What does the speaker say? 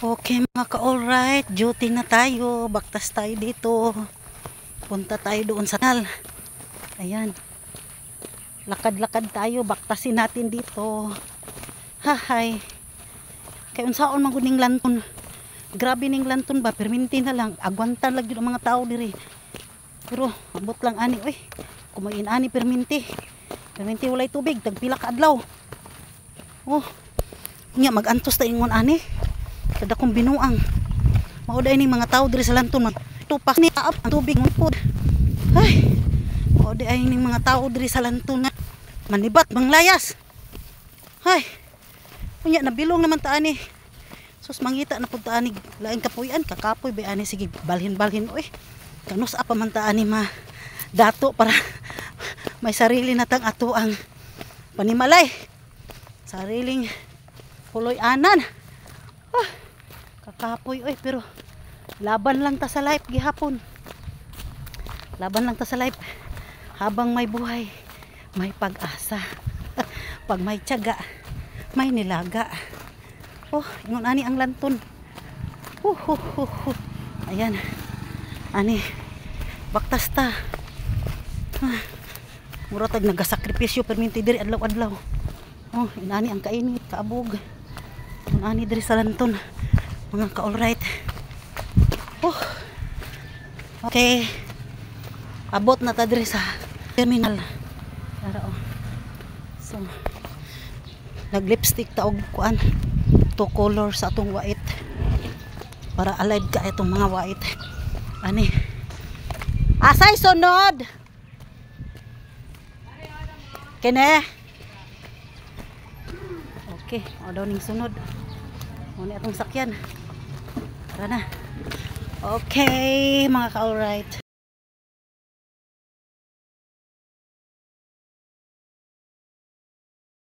Okay mga ka-alright, duty na tayo. Baktas tayo dito. Punta tayo doon sa kanal. Ayan. Lakad-lakad tayo. Baktasin natin dito. Hahay. Kaya unsaon maguning lanton. Grabe ning lanton ba. Perminti na lang. Agwantan lang yun ang mga tao diri. Pero abot lang ani. Uy, kumain ani perminti. Perminti walay tubig. Tagpila ka adlaw. Oh. Nya mag-antos ta ingon ani. Kada kong binuang mauday ning mga tao diri sa lanton tupak ni kaap ang tubig ng pod. Ay, mauday ning mga tao diri sa lanton nga manibat manglayas. Ay, unya nabilong naman ta ani. Sus mangita na pud ta ani laing kapuy-an kakapoy bay ani sige balhin-balhin oy. Kanus apa man ta ani ma dato para may sarili na tang ato ang panimalay. Sariling puloy anan. Ah, kakapoy oy pero laban lang ta sa life gihapon. Laban lang ta sa life habang may buhay, may pag-asa. Pag may tiyaga, may nilaga. Oh, ingon ani ang lanton. Ayan. Ani baktas ta. Mura tag nagasakripisyo perminti diri adlaw-adlaw. Oh, inani ang kainit, kaabog. Inani diri sa lanton. Mga ka-alright. Okay. Abot na ta diri sa terminal. Ara oh. So nag-lipstick ta og kuan. Two color sa atong white. Para alive ka itong mga white. Ani. Asay sunod. Kene. Okay, o daw ning sunod. O ni atong sakyan. Tara na. Okay, mga ka-alright.